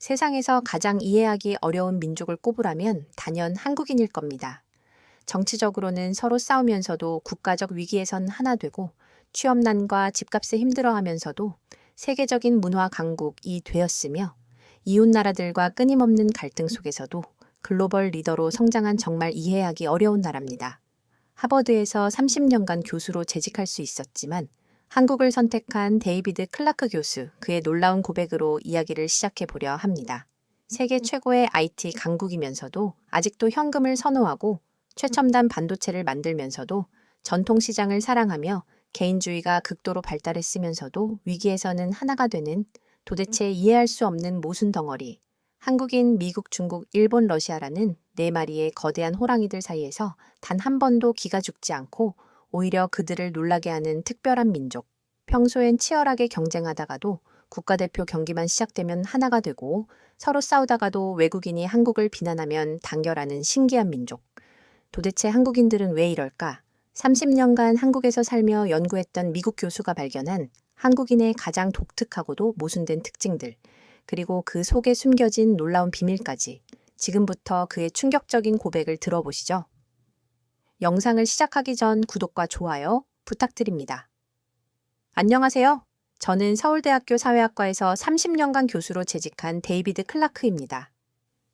세상에서 가장 이해하기 어려운 민족을 꼽으라면 단연 한국인일 겁니다. 정치적으로는 서로 싸우면서도 국가적 위기에선 하나 되고 취업난과 집값에 힘들어하면서도 세계적인 문화 강국이 되었으며 이웃 나라들과 끊임없는 갈등 속에서도 글로벌 리더로 성장한 정말 이해하기 어려운 나라입니다. 하버드에서 30년간 교수로 재직할 수 있었지만 한국을 선택한 데이비드 클라크 교수, 그의 놀라운 고백으로 이야기를 시작해 보려 합니다. 세계 최고의 IT 강국이면서도 아직도 현금을 선호하고 최첨단 반도체를 만들면서도 전통시장을 사랑하며 개인주의가 극도로 발달했으면서도 위기에서는 하나가 되는 도대체 이해할 수 없는 모순 덩어리. 한국인, 미국, 중국, 일본, 러시아라는 네 마리의 거대한 호랑이들 사이에서 단 한 번도 기가 죽지 않고 오히려 그들을 놀라게 하는 특별한 민족. 평소엔 치열하게 경쟁하다가도 국가대표 경기만 시작되면 하나가 되고 서로 싸우다가도 외국인이 한국을 비난하면 단결하는 신기한 민족. 도대체 한국인들은 왜 이럴까? 30년간 한국에서 살며 연구했던 미국 교수가 발견한 한국인의 가장 독특하고도 모순된 특징들, 그리고 그 속에 숨겨진 놀라운 비밀까지 지금부터 그의 충격적인 고백을 들어보시죠. 영상을 시작하기 전 구독과 좋아요 부탁드립니다. 안녕하세요. 저는 서울대학교 사회학과에서 30년간 교수로 재직한 데이비드 클라크입니다.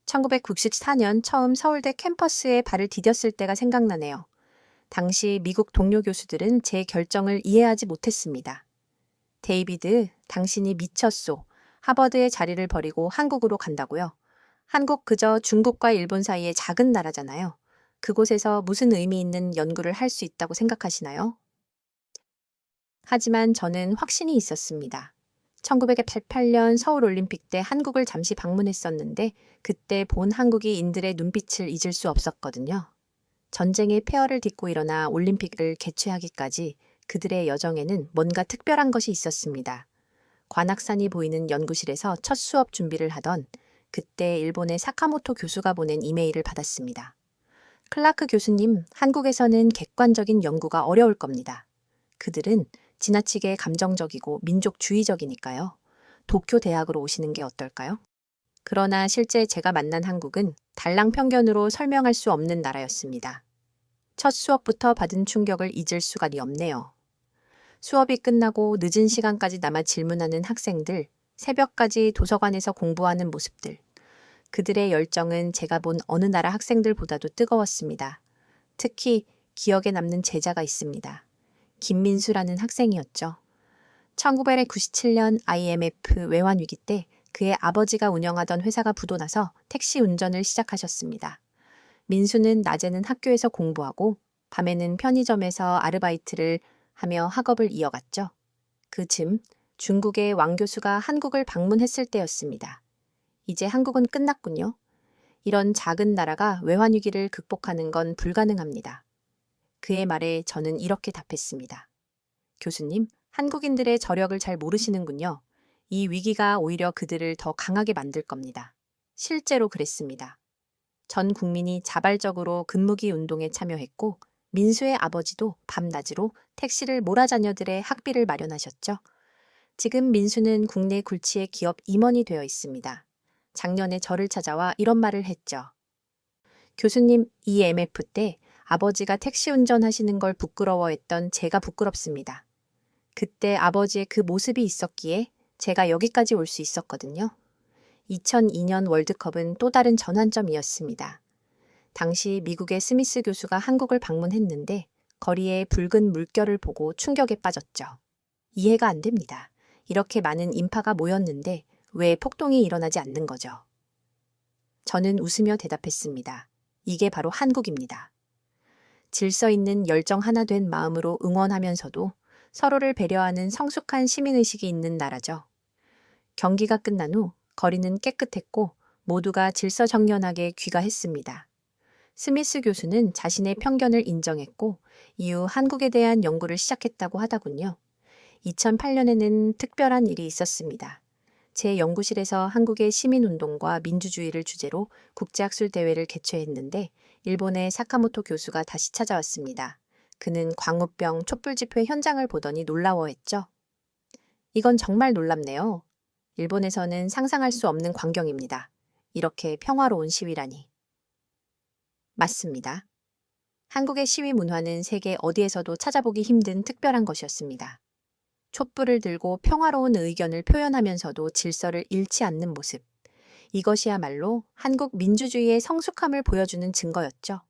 1994년 처음 서울대 캠퍼스에 발을 디뎠을 때가 생각나네요. 당시 미국 동료 교수들은 제 결정을 이해하지 못했습니다. 데이비드, 당신이 미쳤소. 하버드의 자리를 버리고 한국으로 간다고요? 한국 그저 중국과 일본 사이의 작은 나라잖아요. 그곳에서 무슨 의미 있는 연구를 할 수 있다고 생각하시나요? 하지만 저는 확신이 있었습니다. 1988년 서울올림픽 때 한국을 잠시 방문했었는데 그때 본 한국인들의 눈빛을 잊을 수 없었거든요. 전쟁의 폐허를 딛고 일어나 올림픽을 개최하기까지 그들의 여정에는 뭔가 특별한 것이 있었습니다. 관악산이 보이는 연구실에서 첫 수업 준비를 하던 그때 일본의 사카모토 교수가 보낸 이메일을 받았습니다. 클라크 교수님, 한국에서는 객관적인 연구가 어려울 겁니다. 그들은 지나치게 감정적이고 민족주의적이니까요. 도쿄 대학으로 오시는 게 어떨까요? 그러나 실제 제가 만난 한국은 달랑 편견으로 설명할 수 없는 나라였습니다. 첫 수업부터 받은 충격을 잊을 수가 없네요. 수업이 끝나고 늦은 시간까지 남아 질문하는 학생들, 새벽까지 도서관에서 공부하는 모습들. 그들의 열정은 제가 본 어느 나라 학생들보다도 뜨거웠습니다. 특히 기억에 남는 제자가 있습니다. 김민수라는 학생이었죠. 1997년 IMF 외환위기 때 그의 아버지가 운영하던 회사가 부도나서 택시 운전을 시작하셨습니다. 민수는 낮에는 학교에서 공부하고 밤에는 편의점에서 아르바이트를 하며 학업을 이어갔죠. 그 즈음 중국의 왕 교수가 한국을 방문했을 때였습니다. 이제 한국은 끝났군요. 이런 작은 나라가 외환위기를 극복하는 건 불가능합니다. 그의 말에 저는 이렇게 답했습니다. 교수님, 한국인들의 저력을 잘 모르시는군요. 이 위기가 오히려 그들을 더 강하게 만들 겁니다. 실제로 그랬습니다. 전 국민이 자발적으로 근무기 운동에 참여했고 민수의 아버지도 밤낮으로 택시를 몰아 자녀들의 학비를 마련하셨죠. 지금 민수는 국내 굴지의 기업 임원이 되어 있습니다. 작년에 저를 찾아와 이런 말을 했죠. 교수님, EMF 때 아버지가 택시 운전하시는 걸 부끄러워했던 제가 부끄럽습니다. 그때 아버지의 그 모습이 있었기에 제가 여기까지 올 수 있었거든요. 2002년 월드컵은 또 다른 전환점이었습니다. 당시 미국의 스미스 교수가 한국을 방문했는데 거리에 붉은 물결을 보고 충격에 빠졌죠. 이해가 안 됩니다. 이렇게 많은 인파가 모였는데 왜 폭동이 일어나지 않는 거죠? 저는 웃으며 대답했습니다. 이게 바로 한국입니다. 질서 있는 열정 하나 된 마음으로 응원하면서도 서로를 배려하는 성숙한 시민의식이 있는 나라죠. 경기가 끝난 후 거리는 깨끗했고 모두가 질서정연하게 귀가했습니다. 스미스 교수는 자신의 편견을 인정했고 이후 한국에 대한 연구를 시작했다고 하더군요. 2008년에는 특별한 일이 있었습니다. 제 연구실에서 한국의 시민운동과 민주주의를 주제로 국제학술대회를 개최했는데 일본의 사카모토 교수가 다시 찾아왔습니다. 그는 광우병 촛불 집회 현장을 보더니 놀라워했죠. 이건 정말 놀랍네요. 일본에서는 상상할 수 없는 광경입니다. 이렇게 평화로운 시위라니. 맞습니다. 한국의 시위 문화는 세계 어디에서도 찾아보기 힘든 특별한 것이었습니다. 촛불을 들고 평화로운 의견을 표현하면서도 질서를 잃지 않는 모습. 이것이야말로 한국 민주주의의 성숙함을 보여주는 증거였죠.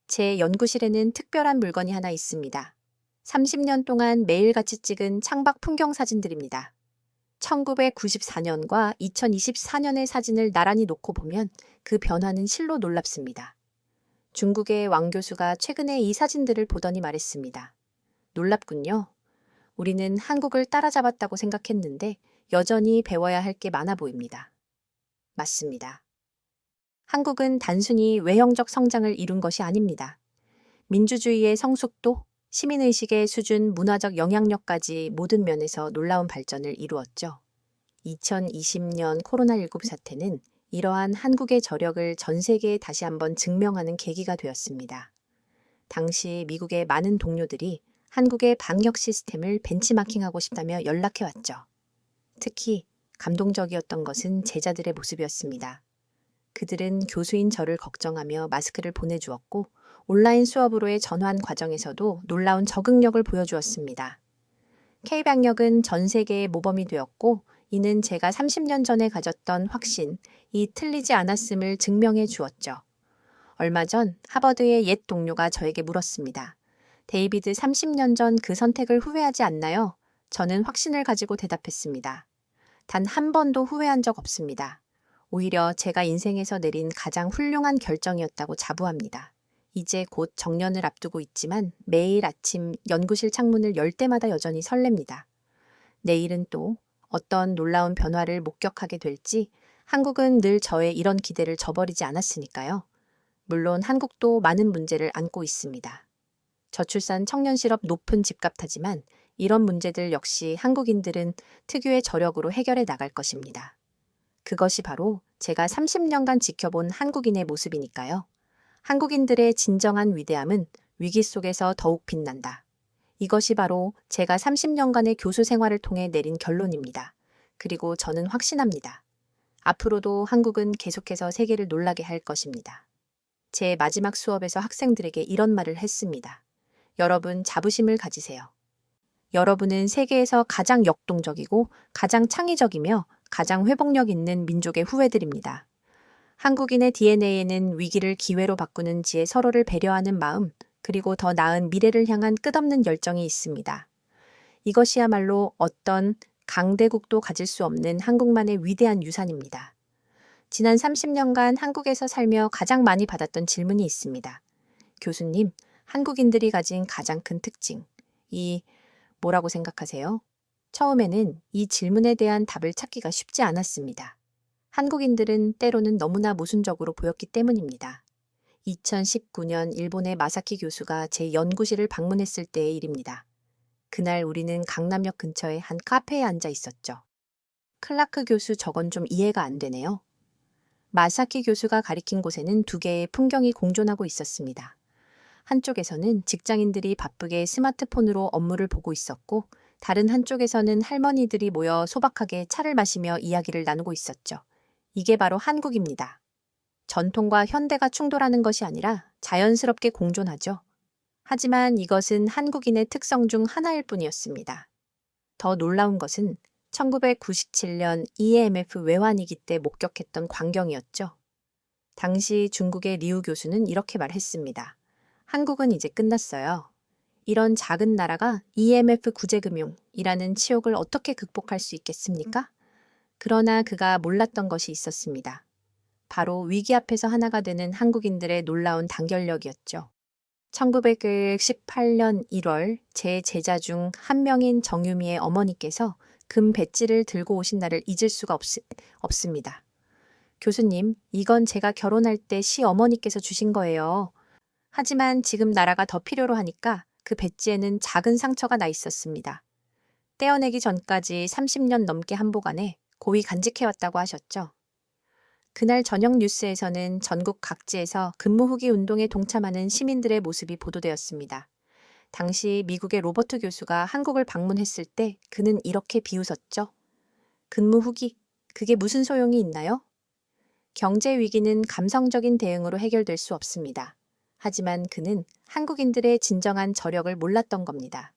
제 연구실에는 특별한 물건이 하나 있습니다. 30년 동안 매일같이 찍은 창밖 풍경 사진들입니다. 1994년과 2024년의 사진을 나란히 놓고 보면 그 변화는 실로 놀랍습니다. 중국의 왕 교수가 최근에 이 사진들을 보더니 말했습니다. 놀랍군요. 우리는 한국을 따라잡았다고 생각했는데 여전히 배워야 할 게 많아 보입니다. 맞습니다. 한국은 단순히 외형적 성장을 이룬 것이 아닙니다. 민주주의의 성숙도, 시민의식의 수준, 문화적 영향력까지 모든 면에서 놀라운 발전을 이루었죠. 2020년 코로나19 사태는 이러한 한국의 저력을 전 세계에 다시 한번 증명하는 계기가 되었습니다. 당시 미국의 많은 동료들이 한국의 방역 시스템을 벤치마킹하고 싶다며 연락해왔죠. 특히 감동적이었던 것은 제자들의 모습이었습니다. 그들은 교수인 저를 걱정하며 마스크를 보내주었고 온라인 수업으로의 전환 과정에서도 놀라운 적응력을 보여주었습니다. K방역은 전 세계의 모범이 되었고 이는 제가 30년 전에 가졌던 확신, 이 틀리지 않았음을 증명해 주었죠. 얼마 전 하버드의 옛 동료가 저에게 물었습니다. 데이비드 30년 전 그 선택을 후회하지 않나요? 저는 확신을 가지고 대답했습니다. 단 한 번도 후회한 적 없습니다. 오히려 제가 인생에서 내린 가장 훌륭한 결정이었다고 자부합니다. 이제 곧 정년을 앞두고 있지만 매일 아침 연구실 창문을 열 때마다 여전히 설렙니다. 내일은 또 어떤 놀라운 변화를 목격하게 될지 한국은 늘 저의 이런 기대를 저버리지 않았으니까요. 물론 한국도 많은 문제를 안고 있습니다. 저출산 청년 실업 높은 집값 타지만 이런 문제들 역시 한국인들은 특유의 저력으로 해결해 나갈 것입니다. 그것이 바로 제가 30년간 지켜본 한국인의 모습이니까요. 한국인들의 진정한 위대함은 위기 속에서 더욱 빛난다. 이것이 바로 제가 30년간의 교수 생활을 통해 내린 결론입니다. 그리고 저는 확신합니다. 앞으로도 한국은 계속해서 세계를 놀라게 할 것입니다. 제 마지막 수업에서 학생들에게 이런 말을 했습니다. 여러분, 자부심을 가지세요. 여러분은 세계에서 가장 역동적이고 가장 창의적이며 가장 회복력 있는 민족의 후예들입니다. 한국인의 DNA에는 위기를 기회로 바꾸는 지혜, 서로를 배려하는 마음, 그리고 더 나은 미래를 향한 끝없는 열정이 있습니다. 이것이야말로 어떤 강대국도 가질 수 없는 한국만의 위대한 유산입니다. 지난 30년간 한국에서 살며 가장 많이 받았던 질문이 있습니다. 교수님, 한국인들이 가진 가장 큰 특징, 뭐라고 생각하세요? 처음에는 이 질문에 대한 답을 찾기가 쉽지 않았습니다. 한국인들은 때로는 너무나 모순적으로 보였기 때문입니다. 2019년 일본의 마사키 교수가 제 연구실을 방문했을 때의 일입니다. 그날 우리는 강남역 근처의 한 카페에 앉아 있었죠. 클라크 교수, 저건 좀 이해가 안 되네요. 마사키 교수가 가리킨 곳에는 두 개의 풍경이 공존하고 있었습니다. 한쪽에서는 직장인들이 바쁘게 스마트폰으로 업무를 보고 있었고 다른 한쪽에서는 할머니들이 모여 소박하게 차를 마시며 이야기를 나누고 있었죠. 이게 바로 한국입니다. 전통과 현대가 충돌하는 것이 아니라 자연스럽게 공존하죠. 하지만 이것은 한국인의 특성 중 하나일 뿐이었습니다. 더 놀라운 것은 1997년 EMF 외환위기 때 목격했던 광경이었죠. 당시 중국의 리우 교수는 이렇게 말했습니다. 한국은 이제 끝났어요. 이런 작은 나라가 EMF 구제금융이라는 치욕을 어떻게 극복할 수 있겠습니까? 그러나 그가 몰랐던 것이 있었습니다. 바로 위기 앞에서 하나가 되는 한국인들의 놀라운 단결력이었죠. 1918년 1월 제 제자 중 한 명인 정유미의 어머니께서 금 배지를 들고 오신 날을 잊을 수가 없습니다. 교수님, 이건 제가 결혼할 때 시어머니께서 주신 거예요. 하지만 지금 나라가 더 필요로 하니까 그 배지에는 작은 상처가 나 있었습니다. 떼어내기 전까지 30년 넘게 한복 안에 고이 간직해왔다고 하셨죠. 그날 저녁 뉴스에서는 전국 각지에서 근무 후기 운동에 동참하는 시민들의 모습이 보도되었습니다. 당시 미국의 로버트 교수가 한국을 방문했을 때 그는 이렇게 비웃었죠. 근무 후기, 그게 무슨 소용이 있나요? 경제 위기는 감성적인 대응으로 해결될 수 없습니다. 하지만 그는 한국인들의 진정한 저력을 몰랐던 겁니다.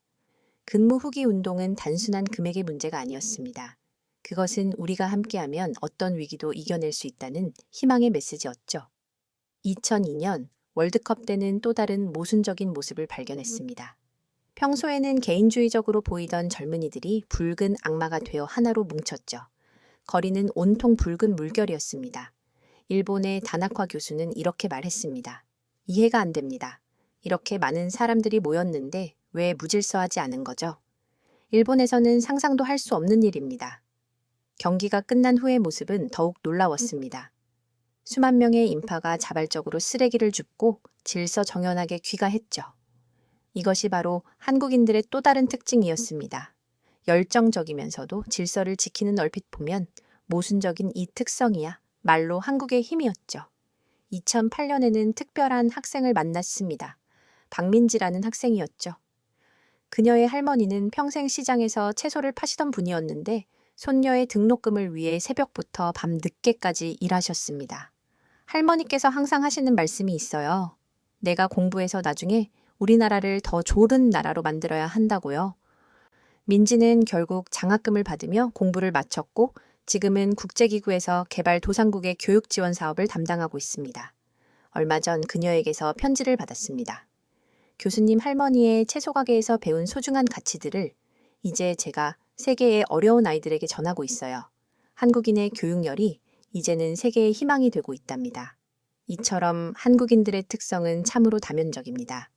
근무 후기 운동은 단순한 금액의 문제가 아니었습니다. 그것은 우리가 함께하면 어떤 위기도 이겨낼 수 있다는 희망의 메시지였죠. 2002년 월드컵 때는 또 다른 모순적인 모습을 발견했습니다. 평소에는 개인주의적으로 보이던 젊은이들이 붉은 악마가 되어 하나로 뭉쳤죠. 거리는 온통 붉은 물결이었습니다. 일본의 다나카 교수는 이렇게 말했습니다. 이해가 안 됩니다. 이렇게 많은 사람들이 모였는데 왜 무질서하지 않은 거죠? 일본에서는 상상도 할 수 없는 일입니다. 경기가 끝난 후의 모습은 더욱 놀라웠습니다. 수만 명의 인파가 자발적으로 쓰레기를 줍고 질서정연하게 귀가했죠. 이것이 바로 한국인들의 또 다른 특징이었습니다. 열정적이면서도 질서를 지키는 얼핏 보면 모순적인 이 특성이야 말로 한국의 힘이었죠. 2008년에는 특별한 학생을 만났습니다. 박민지라는 학생이었죠. 그녀의 할머니는 평생 시장에서 채소를 파시던 분이었는데 손녀의 등록금을 위해 새벽부터 밤 늦게까지 일하셨습니다. 할머니께서 항상 하시는 말씀이 있어요. 내가 공부해서 나중에 우리나라를 더 좋은 나라로 만들어야 한다고요. 민지는 결국 장학금을 받으며 공부를 마쳤고 지금은 국제기구에서 개발도상국의 교육 지원 사업을 담당하고 있습니다. 얼마 전 그녀에게서 편지를 받았습니다. 교수님 할머니의 채소 가게에서 배운 소중한 가치들을 이제 제가 세계의 어려운 아이들에게 전하고 있어요. 한국인의 교육열이 이제는 세계의 희망이 되고 있답니다. 이처럼 한국인들의 특성은 참으로 다면적입니다.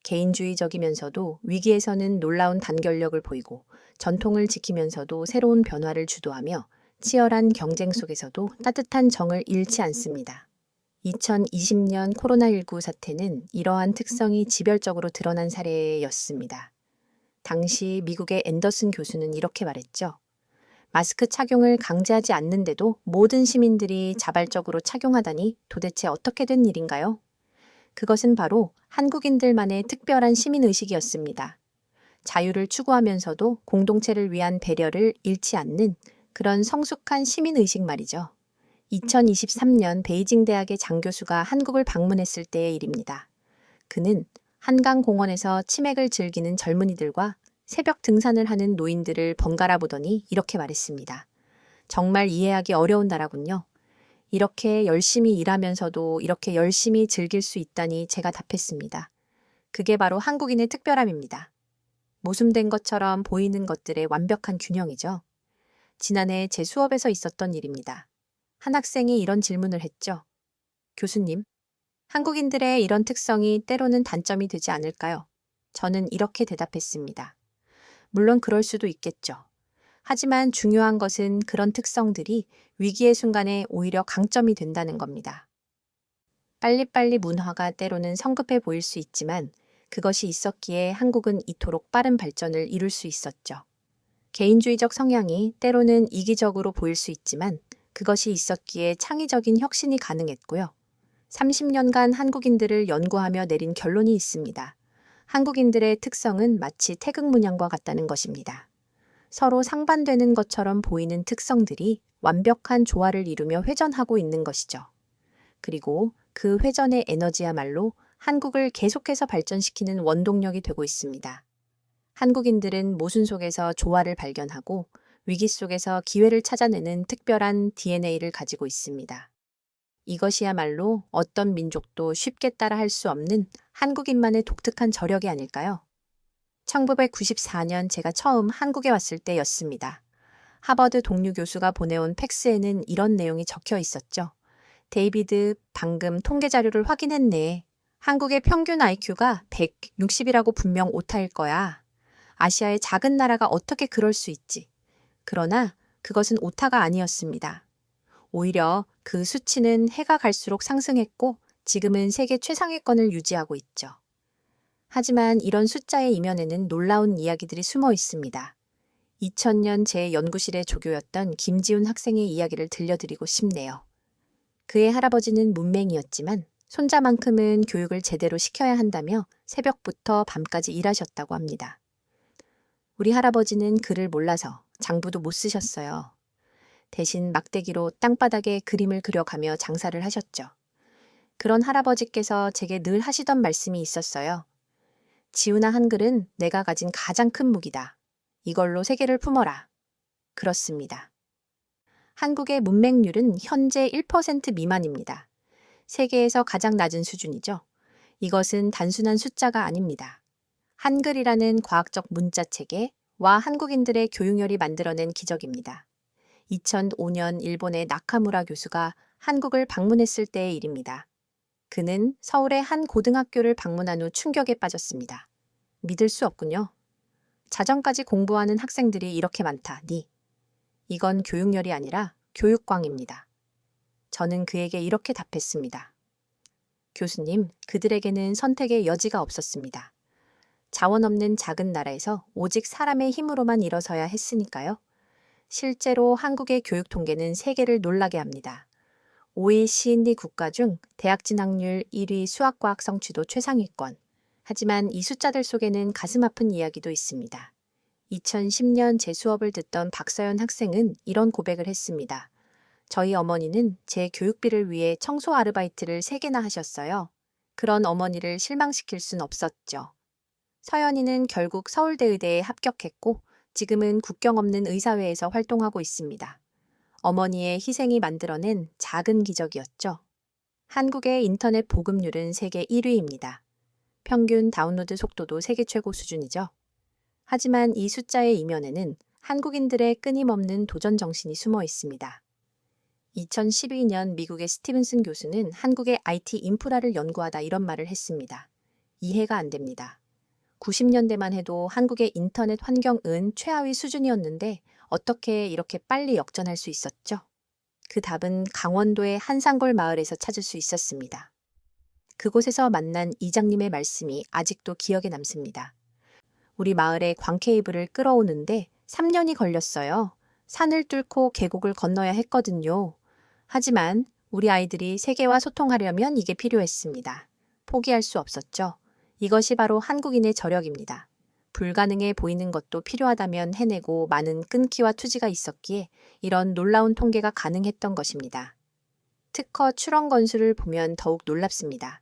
개인주의적이면서도 위기에서는 놀라운 단결력을 보이고 전통을 지키면서도 새로운 변화를 주도하며 치열한 경쟁 속에서도 따뜻한 정을 잃지 않습니다. 2020년 코로나19 사태는 이러한 특성이 지별적으로 드러난 사례였습니다. 당시 미국의 앤더슨 교수는 이렇게 말했죠. 마스크 착용을 강제하지 않는데도 모든 시민들이 자발적으로 착용하다니 도대체 어떻게 된 일인가요? 그것은 바로 한국인들만의 특별한 시민의식이었습니다. 자유를 추구하면서도 공동체를 위한 배려를 잃지 않는 그런 성숙한 시민의식 말이죠. 2023년 베이징 대학의 장 교수가 한국을 방문했을 때의 일입니다. 그는 한강공원에서 치맥을 즐기는 젊은이들과 새벽 등산을 하는 노인들을 번갈아 보더니 이렇게 말했습니다. 정말 이해하기 어려운 나라군요. 이렇게 열심히 일하면서도 이렇게 열심히 즐길 수 있다니 제가 답했습니다. 그게 바로 한국인의 특별함입니다. 모순된 것처럼 보이는 것들의 완벽한 균형이죠. 지난해 제 수업에서 있었던 일입니다. 한 학생이 이런 질문을 했죠. 교수님, 한국인들의 이런 특성이 때로는 단점이 되지 않을까요? 저는 이렇게 대답했습니다. 물론 그럴 수도 있겠죠. 하지만 중요한 것은 그런 특성들이 위기의 순간에 오히려 강점이 된다는 겁니다. 빨리빨리 문화가 때로는 성급해 보일 수 있지만 그것이 있었기에 한국은 이토록 빠른 발전을 이룰 수 있었죠. 개인주의적 성향이 때로는 이기적으로 보일 수 있지만 그것이 있었기에 창의적인 혁신이 가능했고요. 30년간 한국인들을 연구하며 내린 결론이 있습니다. 한국인들의 특성은 마치 태극 문양과 같다는 것입니다. 서로 상반되는 것처럼 보이는 특성들이 완벽한 조화를 이루며 회전하고 있는 것이죠. 그리고 그 회전의 에너지야말로 한국을 계속해서 발전시키는 원동력이 되고 있습니다. 한국인들은 모순 속에서 조화를 발견하고 위기 속에서 기회를 찾아내는 특별한 DNA를 가지고 있습니다. 이것이야말로 어떤 민족도 쉽게 따라할 수 없는 한국인만의 독특한 저력이 아닐까요? 1994년 제가 처음 한국에 왔을 때였습니다. 하버드 동료 교수가 보내온 팩스에는 이런 내용이 적혀 있었죠. 데이비드, 방금 통계 자료를 확인했네. 한국의 평균 IQ가 160이라고 분명 오타일 거야. 아시아의 작은 나라가 어떻게 그럴 수 있지? 그러나 그것은 오타가 아니었습니다. 오히려 그 수치는 해가 갈수록 상승했고 지금은 세계 최상위권을 유지하고 있죠. 하지만 이런 숫자의 이면에는 놀라운 이야기들이 숨어 있습니다. 2000년 제 연구실의 조교였던 김지훈 학생의 이야기를 들려드리고 싶네요. 그의 할아버지는 문맹이었지만 손자만큼은 교육을 제대로 시켜야 한다며 새벽부터 밤까지 일하셨다고 합니다. 우리 할아버지는 글을 몰라서 장부도 못 쓰셨어요. 대신 막대기로 땅바닥에 그림을 그려가며 장사를 하셨죠. 그런 할아버지께서 제게 늘 하시던 말씀이 있었어요. 지훈아, 한글은 내가 가진 가장 큰 무기다. 이걸로 세계를 품어라. 그렇습니다. 한국의 문맹률은 현재 1% 미만입니다. 세계에서 가장 낮은 수준이죠. 이것은 단순한 숫자가 아닙니다. 한글이라는 과학적 문자 체계와 한국인들의 교육열이 만들어낸 기적입니다. 2005년 일본의 나카무라 교수가 한국을 방문했을 때의 일입니다. 그는 서울의 한 고등학교를 방문한 후 충격에 빠졌습니다. 믿을 수 없군요. 자전까지 공부하는 학생들이 이렇게 많다니. 이건 교육열이 아니라 교육광입니다. 저는 그에게 이렇게 답했습니다. 교수님, 그들에게는 선택의 여지가 없었습니다. 자원 없는 작은 나라에서 오직 사람의 힘으로만 일어서야 했으니까요. 실제로 한국의 교육 통계는 세계를 놀라게 합니다. OECD 국가 중 대학 진학률 1위 수학과학 성취도 최상위권. 하지만 이 숫자들 속에는 가슴 아픈 이야기도 있습니다. 2010년 제 수업을 듣던 박서연 학생은 이런 고백을 했습니다. 저희 어머니는 제 교육비를 위해 청소 아르바이트를 3개나 하셨어요. 그런 어머니를 실망시킬 순 없었죠. 서연이는 결국 서울대의대에 합격했고 지금은 국경 없는 의사회에서 활동하고 있습니다. 어머니의 희생이 만들어낸 작은 기적이었죠. 한국의 인터넷 보급률은 세계 1위입니다. 평균 다운로드 속도도 세계 최고 수준이죠. 하지만 이 숫자의 이면에는 한국인들의 끊임없는 도전 정신이 숨어 있습니다. 2012년 미국의 스티븐슨 교수는 한국의 IT 인프라를 연구하다 이런 말을 했습니다. 이해가 안 됩니다. 90년대만 해도 한국의 인터넷 환경은 최하위 수준이었는데 어떻게 이렇게 빨리 역전할 수 있었죠? 그 답은 강원도의 한산골 마을에서 찾을 수 있었습니다. 그곳에서 만난 이장님의 말씀이 아직도 기억에 남습니다. 우리 마을에 광케이블을 끌어오는데 3년이 걸렸어요. 산을 뚫고 계곡을 건너야 했거든요. 하지만 우리 아이들이 세계와 소통하려면 이게 필요했습니다. 포기할 수 없었죠. 이것이 바로 한국인의 저력입니다. 불가능해 보이는 것도 필요하다면 해내고 많은 끈기와 투지가 있었기에 이런 놀라운 통계가 가능했던 것입니다. 특허 출원 건수를 보면 더욱 놀랍습니다.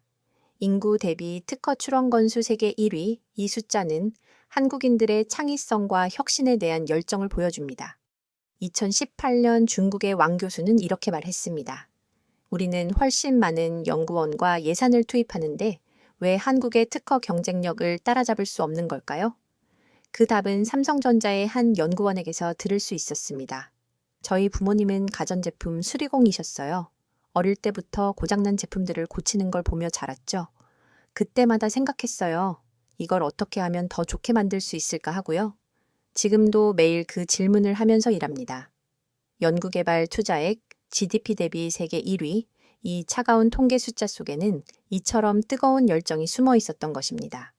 인구 대비 특허 출원 건수 세계 1위, 이 숫자는 한국인들의 창의성과 혁신에 대한 열정을 보여줍니다. 2018년 중국의 왕 교수는 이렇게 말했습니다. 우리는 훨씬 많은 연구원과 예산을 투입하는데 왜 한국의 특허 경쟁력을 따라잡을 수 없는 걸까요? 그 답은 삼성전자의 한 연구원에게서 들을 수 있었습니다. 저희 부모님은 가전제품 수리공이셨어요. 어릴 때부터 고장난 제품들을 고치는 걸 보며 자랐죠. 그때마다 생각했어요. 이걸 어떻게 하면 더 좋게 만들 수 있을까 하고요. 지금도 매일 그 질문을 하면서 일합니다. 연구개발 투자액, GDP 대비 세계 1위, 이 차가운 통계 숫자 속에는 이처럼 뜨거운 열정이 숨어 있었던 것입니다.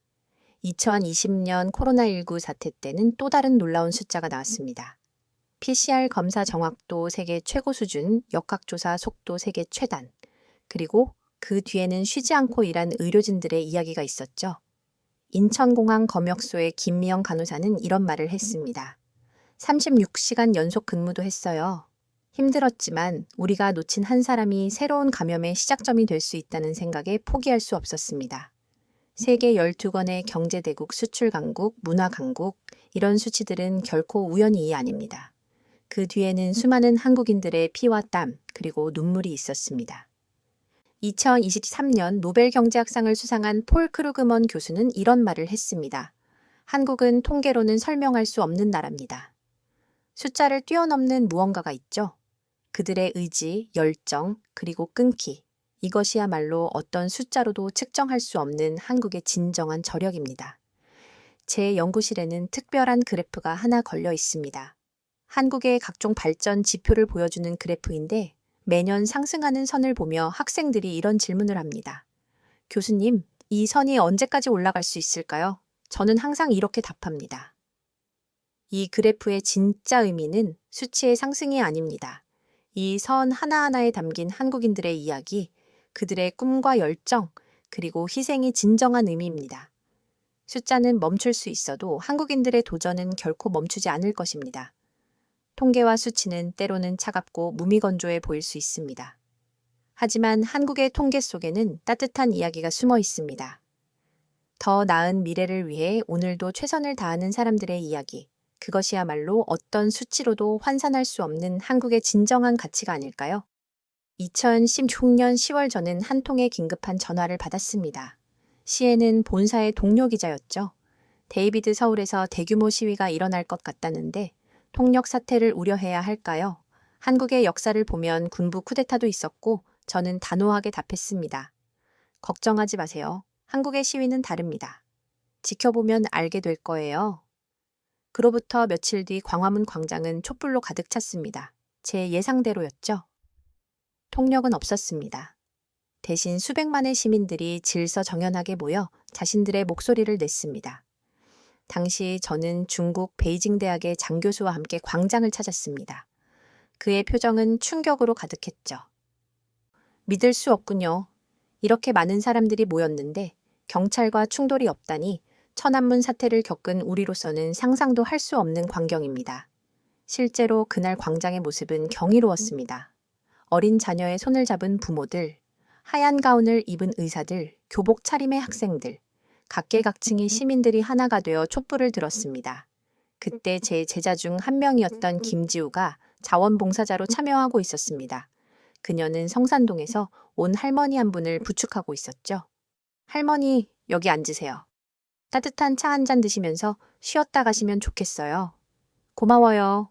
2020년 코로나19 사태 때는 또 다른 놀라운 숫자가 나왔습니다. PCR 검사 정확도 세계 최고 수준, 역학조사 속도 세계 최단, 그리고 그 뒤에는 쉬지 않고 일한 의료진들의 이야기가 있었죠. 인천공항 검역소의 김미영 간호사는 이런 말을 했습니다. 36시간 연속 근무도 했어요. 힘들었지만 우리가 놓친 한 사람이 새로운 감염의 시작점이 될 수 있다는 생각에 포기할 수 없었습니다. 세계 12권의 경제대국, 수출 강국, 문화 강국, 이런 수치들은 결코 우연이 아닙니다. 그 뒤에는 수많은 한국인들의 피와 땀, 그리고 눈물이 있었습니다. 2023년 노벨 경제학상을 수상한 폴 크루그먼 교수는 이런 말을 했습니다. 한국은 통계로는 설명할 수 없는 나라입니다. 숫자를 뛰어넘는 무언가가 있죠. 그들의 의지, 열정, 그리고 끈기. 이것이야말로 어떤 숫자로도 측정할 수 없는 한국의 진정한 저력입니다. 제 연구실에는 특별한 그래프가 하나 걸려 있습니다. 한국의 각종 발전 지표를 보여주는 그래프인데 매년 상승하는 선을 보며 학생들이 이런 질문을 합니다. 교수님, 이 선이 언제까지 올라갈 수 있을까요? 저는 항상 이렇게 답합니다. 이 그래프의 진짜 의미는 수치의 상승이 아닙니다. 이 선 하나하나에 담긴 한국인들의 이야기, 그들의 꿈과 열정, 그리고 희생이 진정한 의미입니다. 숫자는 멈출 수 있어도 한국인들의 도전은 결코 멈추지 않을 것입니다. 통계와 수치는 때로는 차갑고 무미건조해 보일 수 있습니다. 하지만 한국의 통계 속에는 따뜻한 이야기가 숨어 있습니다. 더 나은 미래를 위해 오늘도 최선을 다하는 사람들의 이야기, 그것이야말로 어떤 수치로도 환산할 수 없는 한국의 진정한 가치가 아닐까요? 2016년 10월 저는 한 통의 긴급한 전화를 받았습니다. 시에는 본사의 동료 기자였죠. 데이비드 서울에서 대규모 시위가 일어날 것 같다는데 통역 사태를 우려해야 할까요? 한국의 역사를 보면 군부 쿠데타도 있었고 저는 단호하게 답했습니다. 걱정하지 마세요. 한국의 시위는 다릅니다. 지켜보면 알게 될 거예요. 그로부터 며칠 뒤 광화문 광장은 촛불로 가득 찼습니다. 제 예상대로였죠. 통역은 없었습니다. 대신 수백만의 시민들이 질서정연하게 모여 자신들의 목소리를 냈습니다. 당시 저는 중국 베이징 대학의 장 교수와 함께 광장을 찾았습니다. 그의 표정은 충격으로 가득했죠. 믿을 수 없군요. 이렇게 많은 사람들이 모였는데 경찰과 충돌이 없다니 천안문 사태를 겪은 우리로서는 상상도 할 수 없는 광경입니다. 실제로 그날 광장의 모습은 경이로웠습니다. 어린 자녀의 손을 잡은 부모들, 하얀 가운을 입은 의사들, 교복 차림의 학생들, 각계각층의 시민들이 하나가 되어 촛불을 들었습니다. 그때 제 제자 중 한 명이었던 김지우가 자원봉사자로 참여하고 있었습니다. 그녀는 성산동에서 온 할머니 한 분을 부축하고 있었죠. 할머니, 여기 앉으세요. 따뜻한 차 한 잔 드시면서 쉬었다 가시면 좋겠어요. 고마워요.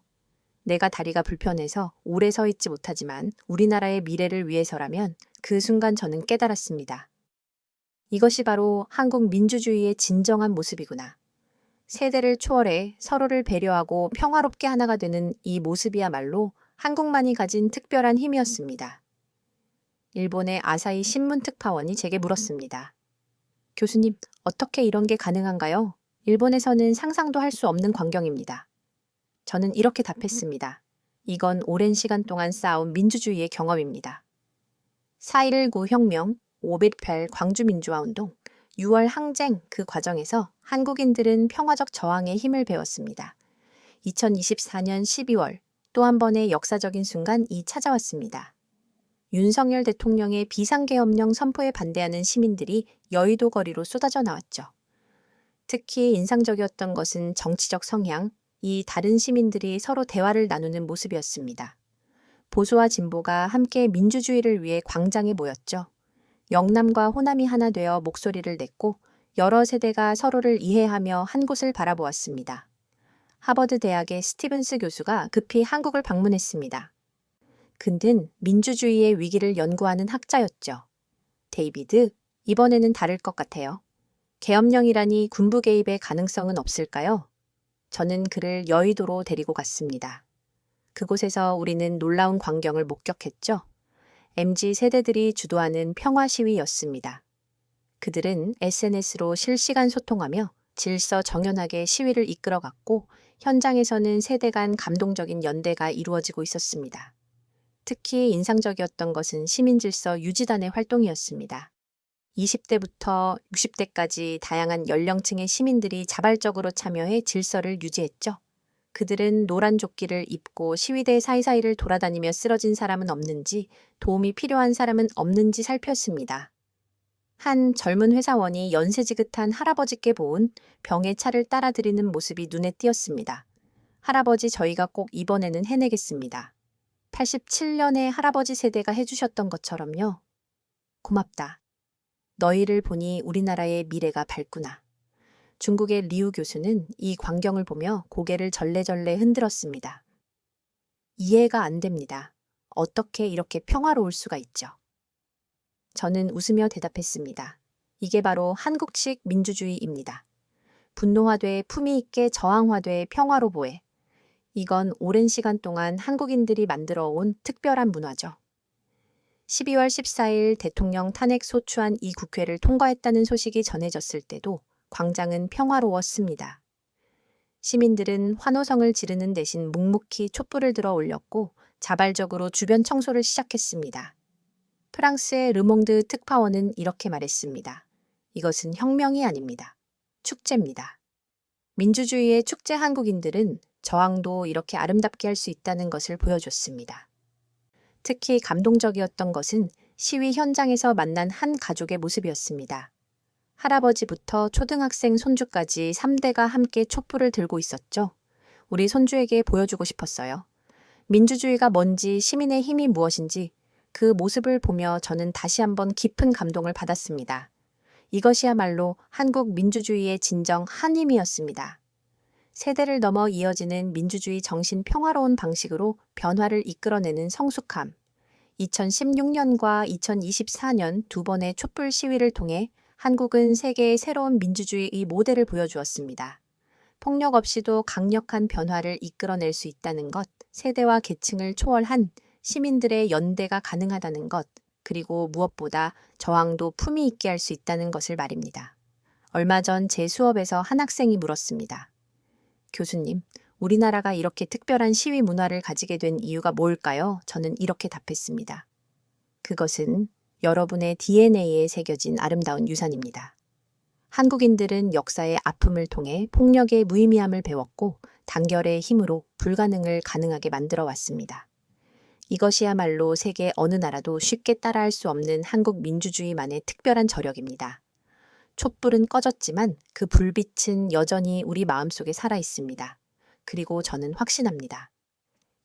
내가 다리가 불편해서 오래 서 있지 못하지만 우리나라의 미래를 위해서라면 그 순간 저는 깨달았습니다. 이것이 바로 한국 민주주의의 진정한 모습이구나. 세대를 초월해 서로를 배려하고 평화롭게 하나가 되는 이 모습이야말로 한국만이 가진 특별한 힘이었습니다. 일본의 아사히 신문 특파원이 제게 물었습니다. 교수님, 어떻게 이런 게 가능한가요? 일본에서는 상상도 할 수 없는 광경입니다. 저는 이렇게 답했습니다. 이건 오랜 시간 동안 쌓아온 민주주의의 경험입니다. 4.19 혁명, 5.18 광주민주화운동, 6월 항쟁 그 과정에서 한국인들은 평화적 저항의 힘을 배웠습니다. 2024년 12월 또 한 번의 역사적인 순간이 찾아왔습니다. 윤석열 대통령의 비상계엄령 선포에 반대하는 시민들이 여의도 거리로 쏟아져 나왔죠. 특히 인상적이었던 것은 정치적 성향, 이 다른 시민들이 서로 대화를 나누는 모습이었습니다. 보수와 진보가 함께 민주주의를 위해 광장에 모였죠. 영남과 호남이 하나 되어 목소리를 냈고 여러 세대가 서로를 이해하며 한 곳을 바라보았습니다. 하버드 대학의 스티븐스 교수가 급히 한국을 방문했습니다. 그는 민주주의의 위기를 연구하는 학자였죠. 데이비드, 이번에는 다를 것 같아요. 계엄령이라니 군부 개입의 가능성은 없을까요? 저는 그를 여의도로 데리고 갔습니다. 그곳에서 우리는 놀라운 광경을 목격했죠. MZ 세대들이 주도하는 평화 시위였습니다. 그들은 SNS로 실시간 소통하며 질서 정연하게 시위를 이끌어갔고 현장에서는 세대 간 감동적인 연대가 이루어지고 있었습니다. 특히 인상적이었던 것은 시민질서 유지단의 활동이었습니다. 20대부터 60대까지 다양한 연령층의 시민들이 자발적으로 참여해 질서를 유지했죠. 그들은 노란 조끼를 입고 시위대 사이사이를 돌아다니며 쓰러진 사람은 없는지, 도움이 필요한 사람은 없는지 살폈습니다. 한 젊은 회사원이 연세 지긋한 할아버지께 보온 병의 차를 따라드리는 모습이 눈에 띄었습니다. 할아버지, 저희가 꼭 이번에는 해내겠습니다. 87년의 할아버지 세대가 해주셨던 것처럼요. 고맙다. 너희를 보니 우리나라의 미래가 밝구나. 중국의 리우 교수는 이 광경을 보며 고개를 절레절레 흔들었습니다. 이해가 안 됩니다. 어떻게 이렇게 평화로울 수가 있죠? 저는 웃으며 대답했습니다. 이게 바로 한국식 민주주의입니다. 분노화돼 품위 있게 저항화돼 평화로 보해. 이건 오랜 시간 동안 한국인들이 만들어 온 특별한 문화죠. 12월 14일 대통령 탄핵 소추안 이 국회를 통과했다는 소식이 전해졌을 때도 광장은 평화로웠습니다. 시민들은 환호성을 지르는 대신 묵묵히 촛불을 들어 올렸고 자발적으로 주변 청소를 시작했습니다. 프랑스의 르몽드 특파원은 이렇게 말했습니다. 이것은 혁명이 아닙니다. 축제입니다. 민주주의의 축제 한국인들은 저항도 이렇게 아름답게 할 수 있다는 것을 보여줬습니다. 특히 감동적이었던 것은 시위 현장에서 만난 한 가족의 모습이었습니다. 할아버지부터 초등학생 손주까지 3대가 함께 촛불을 들고 있었죠. 우리 손주에게 보여주고 싶었어요. 민주주의가 뭔지, 시민의 힘이 무엇인지 그 모습을 보며 저는 다시 한번 깊은 감동을 받았습니다. 이것이야말로 한국 민주주의의 진정 한 힘이었습니다. 세대를 넘어 이어지는 민주주의 정신 평화로운 방식으로 변화를 이끌어내는 성숙함. 2016년과 2024년 두 번의 촛불 시위를 통해 한국은 세계의 새로운 민주주의의 모델을 보여주었습니다. 폭력 없이도 강력한 변화를 이끌어낼 수 있다는 것, 세대와 계층을 초월한 시민들의 연대가 가능하다는 것, 그리고 무엇보다 저항도 품위 있게 할 수 있다는 것을 말입니다. 얼마 전 제 수업에서 한 학생이 물었습니다. 교수님, 우리나라가 이렇게 특별한 시위 문화를 가지게 된 이유가 뭘까요? 저는 이렇게 답했습니다. 그것은 여러분의 DNA에 새겨진 아름다운 유산입니다. 한국인들은 역사의 아픔을 통해 폭력의 무의미함을 배웠고 단결의 힘으로 불가능을 가능하게 만들어 왔습니다. 이것이야말로 세계 어느 나라도 쉽게 따라할 수 없는 한국 민주주의만의 특별한 저력입니다. 촛불은 꺼졌지만 그 불빛은 여전히 우리 마음속에 살아 있습니다. 그리고 저는 확신합니다.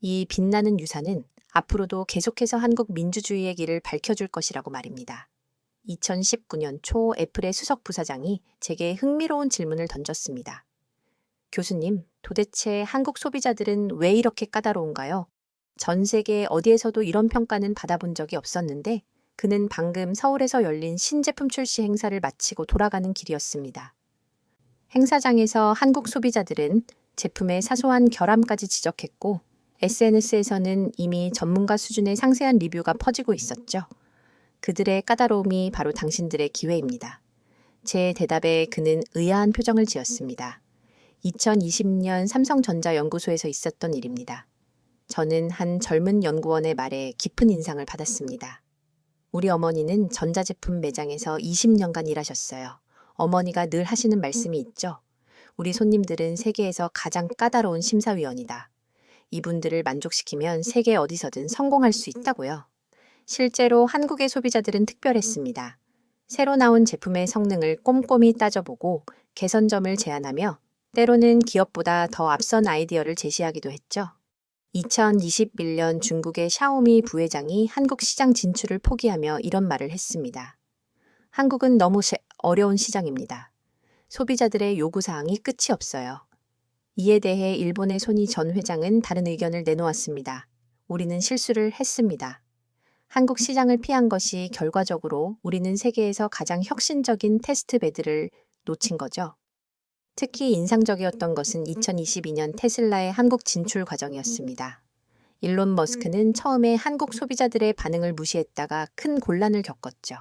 이 빛나는 유산은 앞으로도 계속해서 한국 민주주의의 길을 밝혀줄 것이라고 말입니다. 2019년 초 애플의 수석 부사장이 제게 흥미로운 질문을 던졌습니다. 교수님, 도대체 한국 소비자들은 왜 이렇게 까다로운가요? 전 세계 어디에서도 이런 평가는 받아본 적이 없었는데 그는 방금 서울에서 열린 신제품 출시 행사를 마치고 돌아가는 길이었습니다. 행사장에서 한국 소비자들은 제품의 사소한 결함까지 지적했고 SNS에서는 이미 전문가 수준의 상세한 리뷰가 퍼지고 있었죠. 그들의 까다로움이 바로 당신들의 기회입니다. 제 대답에 그는 의아한 표정을 지었습니다. 2020년 삼성전자 연구소에서 있었던 일입니다. 저는 한 젊은 연구원의 말에 깊은 인상을 받았습니다. 우리 어머니는 전자제품 매장에서 20년간 일하셨어요. 어머니가 늘 하시는 말씀이 있죠. 우리 손님들은 세계에서 가장 까다로운 심사위원이다. 이분들을 만족시키면 세계 어디서든 성공할 수 있다고요. 실제로 한국의 소비자들은 특별했습니다. 새로 나온 제품의 성능을 꼼꼼히 따져보고 개선점을 제안하며 때로는 기업보다 더 앞선 아이디어를 제시하기도 했죠. 2021년 중국의 샤오미 부회장이 한국 시장 진출을 포기하며 이런 말을 했습니다. 한국은 너무 어려운 시장입니다. 소비자들의 요구사항이 끝이 없어요. 이에 대해 일본의 소니 전 회장은 다른 의견을 내놓았습니다. 우리는 실수를 했습니다. 한국 시장을 피한 것이 결과적으로 우리는 세계에서 가장 혁신적인 테스트베드를 놓친 거죠. 특히 인상적이었던 것은 2022년 테슬라의 한국 진출 과정이었습니다. 일론 머스크는 처음에 한국 소비자들의 반응을 무시했다가 큰 곤란을 겪었죠.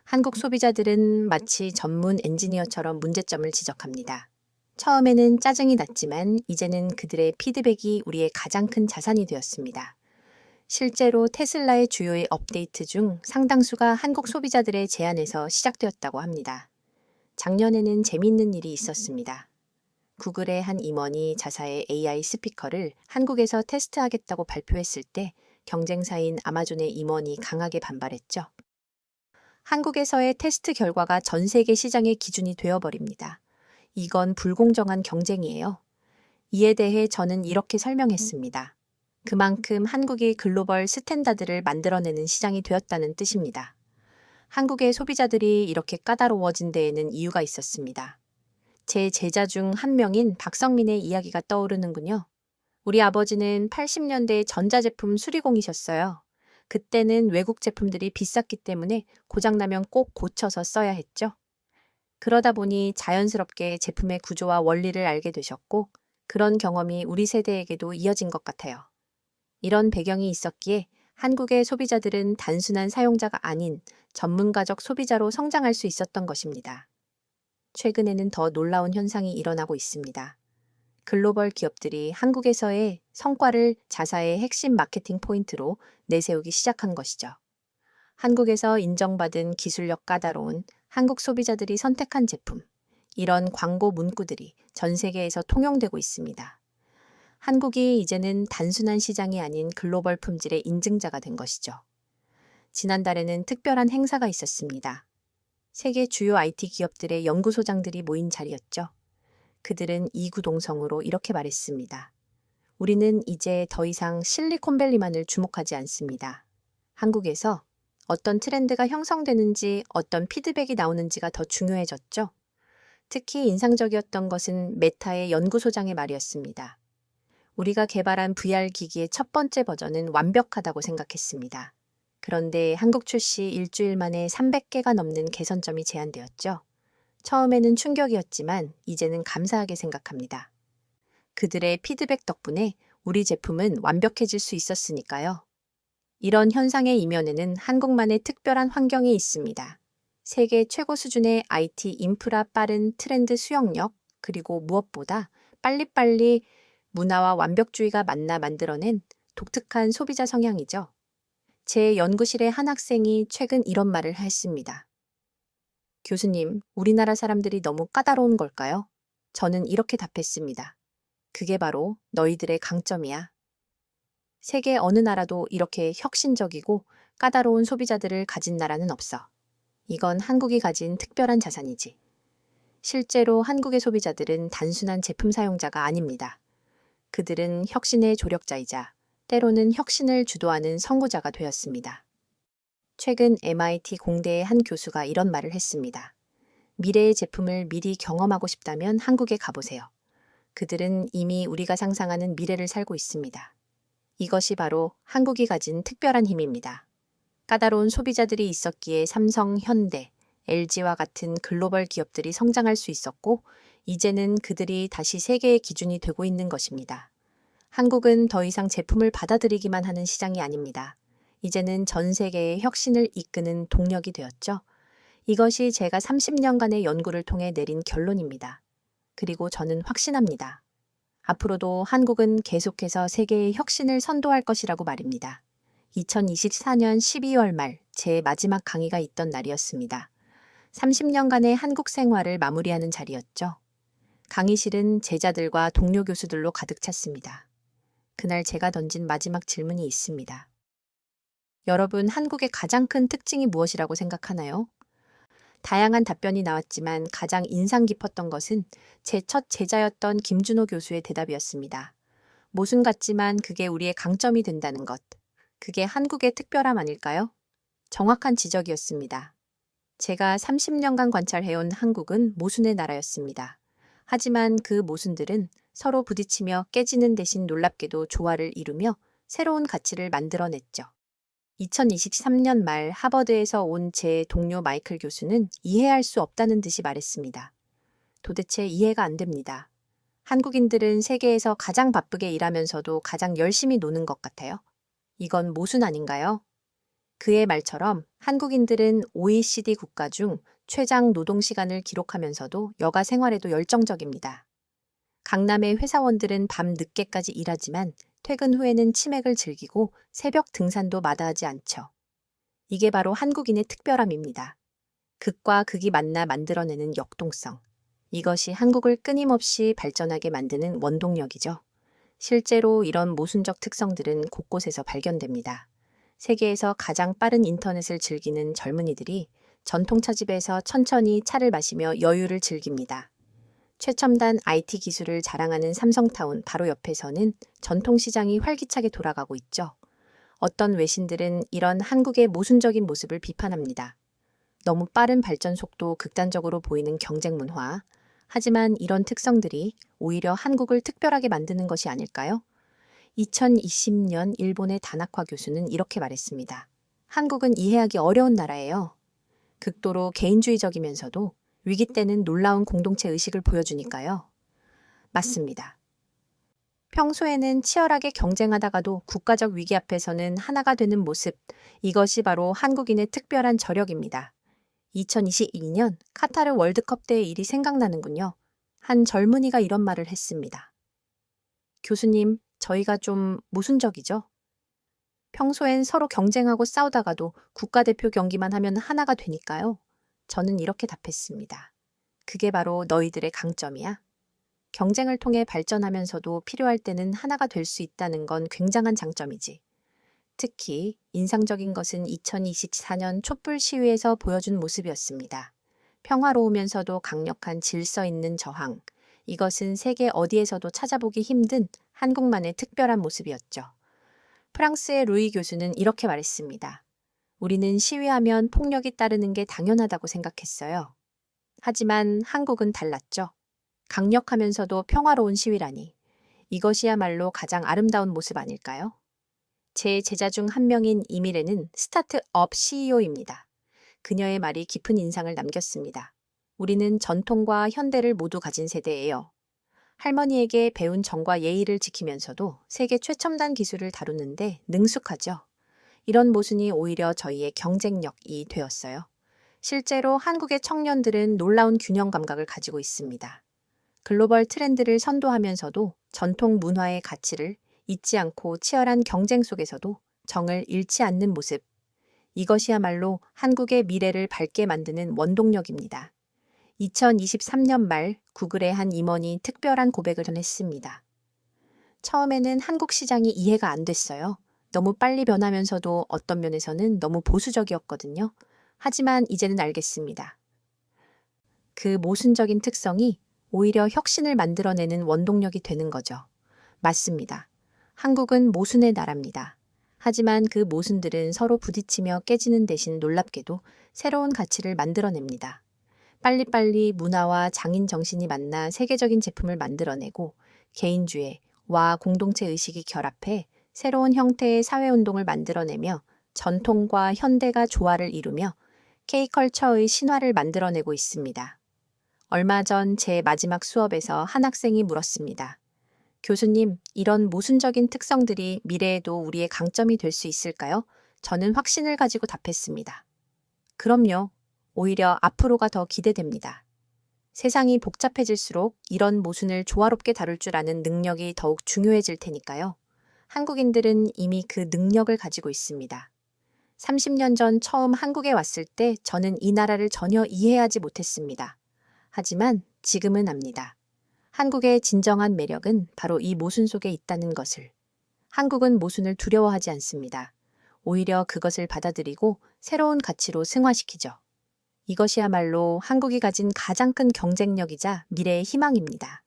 한국 소비자들은 마치 전문 엔지니어처럼 문제점을 지적합니다. 처음에는 짜증이 났지만 이제는 그들의 피드백이 우리의 가장 큰 자산이 되었습니다. 실제로 테슬라의 주요의 업데이트 중 상당수가 한국 소비자들의 제안에서 시작되었다고 합니다. 작년에는 재미있는 일이 있었습니다. 구글의 한 임원이 자사의 AI 스피커를 한국에서 테스트하겠다고 발표했을 때 경쟁사인 아마존의 임원이 강하게 반발했죠. 한국에서의 테스트 결과가 전 세계 시장의 기준이 되어버립니다. 이건 불공정한 경쟁이에요. 이에 대해 저는 이렇게 설명했습니다. 그만큼 한국이 글로벌 스탠다드를 만들어내는 시장이 되었다는 뜻입니다. 한국의 소비자들이 이렇게 까다로워진 데에는 이유가 있었습니다. 제 제자 중 한 명인 박성민의 이야기가 떠오르는군요. 우리 아버지는 80년대 전자제품 수리공이셨어요. 그때는 외국 제품들이 비쌌기 때문에 고장나면 꼭 고쳐서 써야 했죠. 그러다 보니 자연스럽게 제품의 구조와 원리를 알게 되셨고 그런 경험이 우리 세대에게도 이어진 것 같아요. 이런 배경이 있었기에 한국의 소비자들은 단순한 사용자가 아닌 전문가적 소비자로 성장할 수 있었던 것입니다. 최근에는 더 놀라운 현상이 일어나고 있습니다. 글로벌 기업들이 한국에서의 성과를 자사의 핵심 마케팅 포인트로 내세우기 시작한 것이죠. 한국에서 인정받은 기술력 까다로운 한국 소비자들이 선택한 제품, 이런 광고 문구들이 전 세계에서 통용되고 있습니다. 한국이 이제는 단순한 시장이 아닌 글로벌 품질의 인증자가 된 것이죠. 지난달에는 특별한 행사가 있었습니다. 세계 주요 IT 기업들의 연구소장들이 모인 자리였죠. 그들은 이구동성으로 이렇게 말했습니다. 우리는 이제 더 이상 실리콘밸리만을 주목하지 않습니다. 한국에서 어떤 트렌드가 형성되는지, 어떤 피드백이 나오는지가 더 중요해졌죠. 특히 인상적이었던 것은 메타의 연구소장의 말이었습니다. 우리가 개발한 VR 기기의 첫 번째 버전은 완벽하다고 생각했습니다. 그런데 한국 출시 일주일 만에 300개가 넘는 개선점이 제안되었죠. 처음에는 충격이었지만 이제는 감사하게 생각합니다. 그들의 피드백 덕분에 우리 제품은 완벽해질 수 있었으니까요. 이런 현상의 이면에는 한국만의 특별한 환경이 있습니다. 세계 최고 수준의 IT 인프라 빠른 트렌드 수용력, 그리고 무엇보다 빨리빨리 문화와 완벽주의가 만나 만들어낸 독특한 소비자 성향이죠. 제 연구실의 한 학생이 최근 이런 말을 했습니다. 교수님, 우리나라 사람들이 너무 까다로운 걸까요? 저는 이렇게 답했습니다. 그게 바로 너희들의 강점이야. 세계 어느 나라도 이렇게 혁신적이고 까다로운 소비자들을 가진 나라는 없어. 이건 한국이 가진 특별한 자산이지. 실제로 한국의 소비자들은 단순한 제품 사용자가 아닙니다. 그들은 혁신의 조력자이자 때로는 혁신을 주도하는 선구자가 되었습니다. 최근 MIT 공대의 한 교수가 이런 말을 했습니다. 미래의 제품을 미리 경험하고 싶다면 한국에 가보세요. 그들은 이미 우리가 상상하는 미래를 살고 있습니다. 이것이 바로 한국이 가진 특별한 힘입니다. 까다로운 소비자들이 있었기에 삼성, 현대, LG와 같은 글로벌 기업들이 성장할 수 있었고, 이제는 그들이 다시 세계의 기준이 되고 있는 것입니다. 한국은 더 이상 제품을 받아들이기만 하는 시장이 아닙니다. 이제는 전 세계의 혁신을 이끄는 동력이 되었죠. 이것이 제가 30년간의 연구를 통해 내린 결론입니다. 그리고 저는 확신합니다. 앞으로도 한국은 계속해서 세계의 혁신을 선도할 것이라고 말입니다. 2024년 12월 말 제 마지막 강의가 있던 날이었습니다. 30년간의 한국 생활을 마무리하는 자리였죠. 강의실은 제자들과 동료 교수들로 가득 찼습니다. 그날 제가 던진 마지막 질문이 있습니다. 여러분, 한국의 가장 큰 특징이 무엇이라고 생각하나요? 다양한 답변이 나왔지만 가장 인상 깊었던 것은 제 첫 제자였던 김준호 교수의 대답이었습니다. 모순 같지만 그게 우리의 강점이 된다는 것. 그게 한국의 특별함 아닐까요? 정확한 지적이었습니다. 제가 30년간 관찰해온 한국은 모순의 나라였습니다. 하지만 그 모순들은 서로 부딪히며 깨지는 대신 놀랍게도 조화를 이루며 새로운 가치를 만들어냈죠. 2023년 말 하버드에서 온 제 동료 마이클 교수는 이해할 수 없다는 듯이 말했습니다. 도대체 이해가 안 됩니다. 한국인들은 세계에서 가장 바쁘게 일하면서도 가장 열심히 노는 것 같아요. 이건 모순 아닌가요? 그의 말처럼 한국인들은 OECD 국가 중 최장 노동시간을 기록하면서도 여가 생활에도 열정적입니다. 강남의 회사원들은 밤 늦게까지 일하지만 퇴근 후에는 치맥을 즐기고 새벽 등산도 마다하지 않죠. 이게 바로 한국인의 특별함입니다. 극과 극이 만나 만들어내는 역동성. 이것이 한국을 끊임없이 발전하게 만드는 원동력이죠. 실제로 이런 모순적 특성들은 곳곳에서 발견됩니다. 세계에서 가장 빠른 인터넷을 즐기는 젊은이들이 전통차집에서 천천히 차를 마시며 여유를 즐깁니다. 최첨단 IT 기술을 자랑하는 삼성타운 바로 옆에서는 전통시장이 활기차게 돌아가고 있죠. 어떤 외신들은 이런 한국의 모순적인 모습을 비판합니다. 너무 빠른 발전 속도, 극단적으로 보이는 경쟁 문화. 하지만 이런 특성들이 오히려 한국을 특별하게 만드는 것이 아닐까요? 2020년 일본의 다나카 교수는 이렇게 말했습니다. 한국은 이해하기 어려운 나라예요. 극도로 개인주의적이면서도 위기 때는 놀라운 공동체 의식을 보여주니까요. 맞습니다. 평소에는 치열하게 경쟁하다가도 국가적 위기 앞에서는 하나가 되는 모습, 이것이 바로 한국인의 특별한 저력입니다. 2022년 카타르 월드컵 때의 일이 생각나는군요. 한 젊은이가 이런 말을 했습니다. 교수님, 저희가 좀 모순적이죠? 평소엔 서로 경쟁하고 싸우다가도 국가대표 경기만 하면 하나가 되니까요. 저는 이렇게 답했습니다. 그게 바로 너희들의 강점이야. 경쟁을 통해 발전하면서도 필요할 때는 하나가 될 수 있다는 건 굉장한 장점이지. 특히 인상적인 것은 2024년 촛불 시위에서 보여준 모습이었습니다. 평화로우면서도 강력한 질서 있는 저항. 이것은 세계 어디에서도 찾아보기 힘든 한국만의 특별한 모습이었죠. 프랑스의 루이 교수는 이렇게 말했습니다. 우리는 시위하면 폭력이 따르는 게 당연하다고 생각했어요. 하지만 한국은 달랐죠. 강력하면서도 평화로운 시위라니. 이것이야말로 가장 아름다운 모습 아닐까요? 제 제자 중 한 명인 이미래는 스타트업 CEO입니다. 그녀의 말이 깊은 인상을 남겼습니다. 우리는 전통과 현대를 모두 가진 세대예요. 할머니에게 배운 정과 예의를 지키면서도 세계 최첨단 기술을 다루는데 능숙하죠. 이런 모순이 오히려 저희의 경쟁력이 되었어요. 실제로 한국의 청년들은 놀라운 균형 감각을 가지고 있습니다. 글로벌 트렌드를 선도하면서도 전통 문화의 가치를 잊지 않고 치열한 경쟁 속에서도 정을 잃지 않는 모습. 이것이야말로 한국의 미래를 밝게 만드는 원동력입니다. 2023년 말 구글의 한 임원이 특별한 고백을 전했습니다. 처음에는 한국 시장이 이해가 안 됐어요. 너무 빨리 변하면서도 어떤 면에서는 너무 보수적이었거든요. 하지만 이제는 알겠습니다. 그 모순적인 특성이 오히려 혁신을 만들어내는 원동력이 되는 거죠. 맞습니다. 한국은 모순의 나라입니다. 하지만 그 모순들은 서로 부딪히며 깨지는 대신 놀랍게도 새로운 가치를 만들어냅니다. 빨리빨리 문화와 장인 정신이 만나 세계적인 제품을 만들어내고 개인주의와 공동체 의식이 결합해 새로운 형태의 사회운동을 만들어내며 전통과 현대가 조화를 이루며 K컬처의 신화를 만들어내고 있습니다. 얼마 전 제 마지막 수업에서 한 학생이 물었습니다. 교수님, 이런 모순적인 특성들이 미래에도 우리의 강점이 될 수 있을까요? 저는 확신을 가지고 답했습니다. 그럼요. 오히려 앞으로가 더 기대됩니다. 세상이 복잡해질수록 이런 모순을 조화롭게 다룰 줄 아는 능력이 더욱 중요해질 테니까요. 한국인들은 이미 그 능력을 가지고 있습니다. 30년 전 처음 한국에 왔을 때 저는 이 나라를 전혀 이해하지 못했습니다. 하지만 지금은 압니다. 한국의 진정한 매력은 바로 이 모순 속에 있다는 것을. 한국은 모순을 두려워하지 않습니다. 오히려 그것을 받아들이고 새로운 가치로 승화시키죠. 이것이야말로 한국이 가진 가장 큰 경쟁력이자 미래의 희망입니다.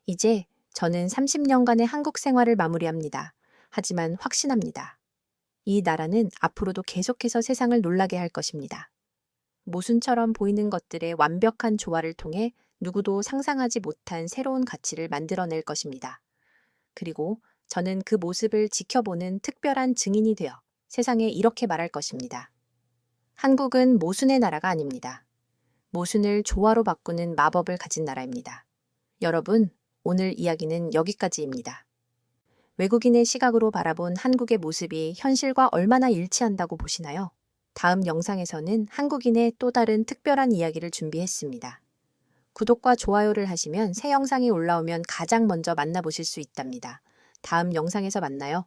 이제 저는 30년간의 한국 생활을 마무리합니다. 하지만 확신합니다. 이 나라는 앞으로도 계속해서 세상을 놀라게 할 것입니다. 모순처럼 보이는 것들의 완벽한 조화를 통해 누구도 상상하지 못한 새로운 가치를 만들어낼 것입니다. 그리고 저는 그 모습을 지켜보는 특별한 증인이 되어 세상에 이렇게 말할 것입니다. 한국은 모순의 나라가 아닙니다. 모순을 조화로 바꾸는 마법을 가진 나라입니다. 여러분, 오늘 이야기는 여기까지입니다. 외국인의 시각으로 바라본 한국의 모습이 현실과 얼마나 일치한다고 보시나요? 다음 영상에서는 한국인의 또 다른 특별한 이야기를 준비했습니다. 구독과 좋아요를 하시면 새 영상이 올라오면 가장 먼저 만나보실 수 있답니다. 다음 영상에서 만나요.